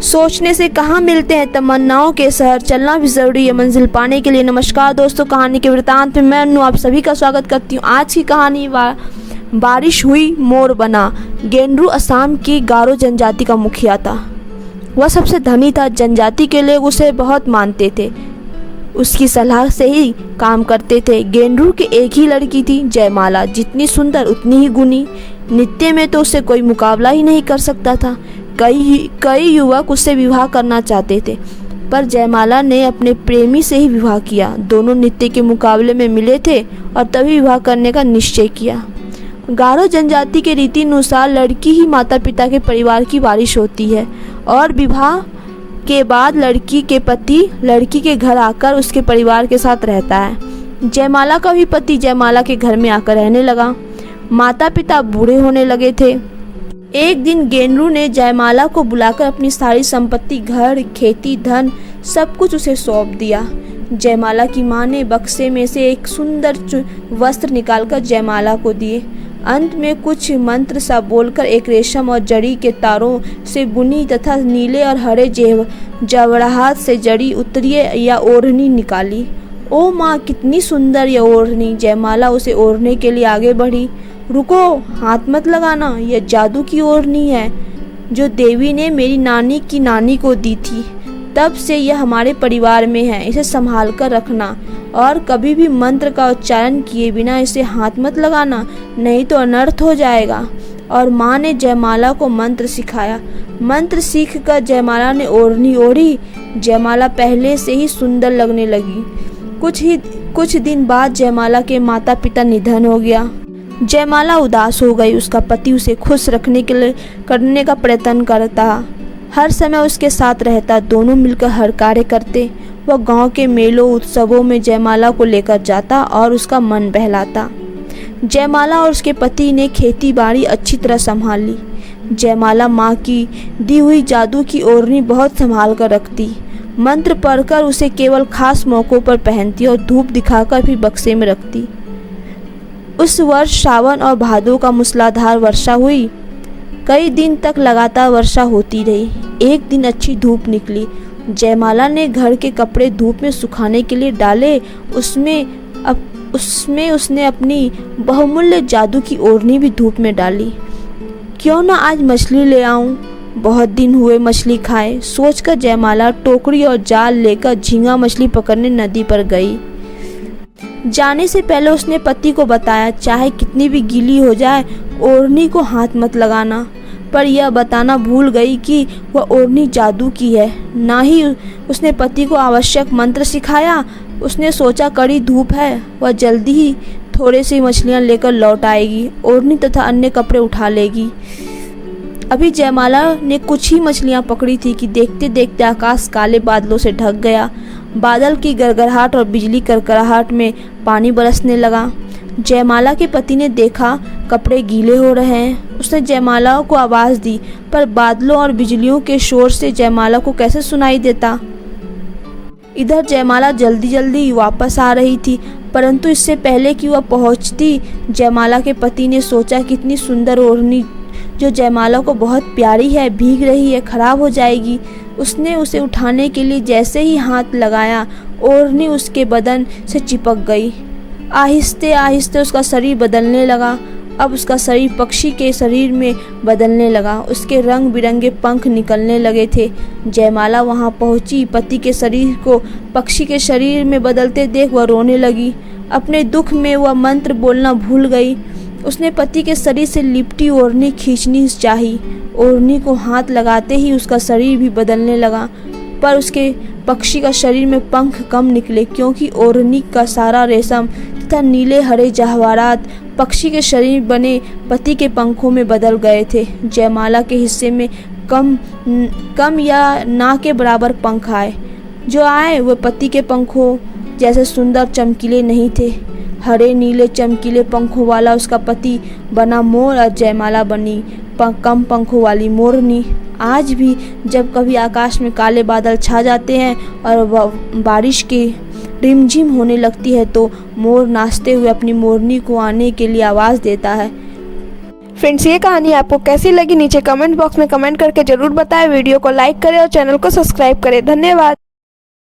सोचने से कहाँ मिलते हैं तमन्नाओं के शहर, चलना भी ज़रूरी है मंजिल पाने के लिए। नमस्कार दोस्तों, कहानी के वृतांत में मैं अन्नू आप सभी का स्वागत करती हूँ। आज की कहानी बारिश हुई मोर बना। गेंड्रू असम की गारो जनजाति का मुखिया था। वह सबसे धनी था। जनजाति के लोग उसे बहुत मानते थे, उसकी सलाह से ही काम करते थे। गेंड्रू की एक ही लड़की थी, जयमाला, जितनी सुंदर उतनी ही गुणी। नृत्य में तो उससे कोई मुकाबला ही नहीं कर सकता था। कई युवक उससे विवाह करना चाहते थे, पर जयमाला ने अपने प्रेमी से ही विवाह किया। दोनों नृत्य के मुकाबले में मिले थे और तभी विवाह करने का निश्चय किया। गारो जनजाति के रीति अनुसार लड़की ही माता पिता के परिवार की वारिस होती है और विवाह के बाद लड़की के पति लड़की के घर आकर उसके परिवार के साथ रहता है। जयमाला का भी पति जयमाला के घर में आकर रहने लगा। माता पिता बूढ़े होने लगे थे। एक दिन गेंड्रू ने जयमाला को बुलाकर अपनी सारी संपत्ति, घर, खेती, धन सब कुछ उसे सौंप दिया। जयमाला की माँ ने बक्से में से एक सुंदर वस्त्र निकालकर जयमाला को दिए। अंत में कुछ मंत्र सा बोलकर एक रेशम और जड़ी के तारों से बुनी तथा नीले और हरे जवड़ाहट से जड़ी उत्तरीय या ओढ़नी निकाली। ओ माँ, कितनी सुंदर यह ओढ़नी! जयमाला उसे ओढ़ने के लिए आगे बढ़ी। रुको, हाथ मत लगाना, यह जादू की ओढ़नी है जो देवी ने मेरी नानी की नानी को दी थी। तब से यह हमारे परिवार में है, इसे संभाल कर रखना और कभी भी मंत्र का उच्चारण किए बिना इसे हाथ मत लगाना, नहीं तो अनर्थ हो जाएगा। और माँ ने जयमाला को मंत्र सिखाया। मंत्र सीख कर जयमाला ने ओढ़नी ओढ़ी। जयमाला पहले से ही सुंदर लगने लगी। कुछ दिन बाद जयमाला के माता पिता निधन हो गया। जयमाला उदास हो गई। उसका पति उसे खुश रखने के लिए करने का प्रयत्न करता, हर समय उसके साथ रहता। दोनों मिलकर हर कार्य करते। वह गांव के मेलों उत्सवों में जयमाला को लेकर जाता और उसका मन बहलाता। जयमाला और उसके पति ने खेती बाड़ी अच्छी तरह संभाल ली। जयमाला माँ की दी हुई जादू की ओढ़नी बहुत संभाल कर रखती। मंत्र पढ़कर उसे केवल खास मौक़ों पर पहनती और धूप दिखाकर भी बक्से में रखती। उस वर्ष सावन और भादों का मूसलाधार वर्षा हुई। कई दिन तक लगातार वर्षा होती रही। एक दिन अच्छी धूप निकली। जयमाला ने घर के कपड़े धूप में सुखाने के लिए डाले। उसमें उसने अपनी बहुमूल्य जादू की ओढ़नी भी धूप में डाली। क्यों ना आज मछली ले आऊं, बहुत दिन हुए मछली खाए, सोचकर जयमाला टोकरी और जाल लेकर झींगा मछली पकड़ने नदी पर गई। जाने से पहले उसने पति को बताया, चाहे कितनी भी गीली हो जाए ओढ़नी को हाथ मत लगाना। पर यह बताना भूल गई कि वह ओढ़नी जादू की है। ना ही उसने पति को आवश्यक मंत्र सिखाया। उसने सोचा कड़ी धूप है, वह जल्दी ही थोड़े सी मछलियां लेकर लौट आएगी, ओढ़नी तथा अन्य कपड़े उठा लेगी। अभी जयमाला ने कुछ ही मछलियां पकड़ी थी कि देखते देखते आकाश काले बादलों से ढक गया। बादल की गड़गड़ाहट और बिजली कड़कड़ाहट में पानी बरसने लगा। जयमाला के पति ने देखा कपड़े गीले हो रहे हैं। उसने जयमाला को आवाज़ दी, पर बादलों और बिजलियों के शोर से जयमाला को कैसे सुनाई देता। इधर जयमाला जल्दी जल्दी वापस आ रही थी, परंतु इससे पहले कि वह पहुंचती, जयमाला के पति ने सोचा कितनी सुंदर ओढ़नी जो जयमाला को बहुत प्यारी है भीग रही है, खराब हो जाएगी। उसने उसे उठाने के लिए जैसे ही हाथ लगाया, ओढ़नी उसके बदन से चिपक गई। आहिस्ते आहिस्ते उसका शरीर बदलने लगा। अब उसका शरीर पक्षी के शरीर में बदलने लगा। उसके रंग बिरंगे पंख निकलने लगे थे। जयमाला वहां पहुंची। पति के शरीर को पक्षी के शरीर में बदलते देख वह रोने लगी। अपने दुख में वह मंत्र बोलना भूल गई। उसने पति के शरीर से लिपटी ओढ़नी खींचनी चाही। ओढ़नी को हाथ लगाते ही उसका शरीर भी बदलने लगा, पर उसके पक्षी का शरीर में पंख कम निकले, क्योंकि ओढ़नी का सारा रेशम तथा नीले हरे जवाहरात पक्षी के शरीर बने पति के पंखों में बदल गए थे। जयमाला के हिस्से में कम या ना के बराबर पंख आए। जो आए वह पति के पंखों जैसे सुंदर चमकीले नहीं थे। हरे नीले चमकीले पंखों वाला उसका पति बना मोर और जयमाला बनी कम पंखों वाली मोरनी। आज भी जब कभी आकाश में काले बादल छा जाते हैं और बारिश की रिमझिम होने लगती है, तो मोर नाचते हुए अपनी मोरनी को आने के लिए आवाज़ देता है। फ्रेंड्स, ये कहानी आपको कैसी लगी नीचे कमेंट बॉक्स में कमेंट करके जरूर बताएं। वीडियो को लाइक करें और चैनल को सब्सक्राइब करें। धन्यवाद।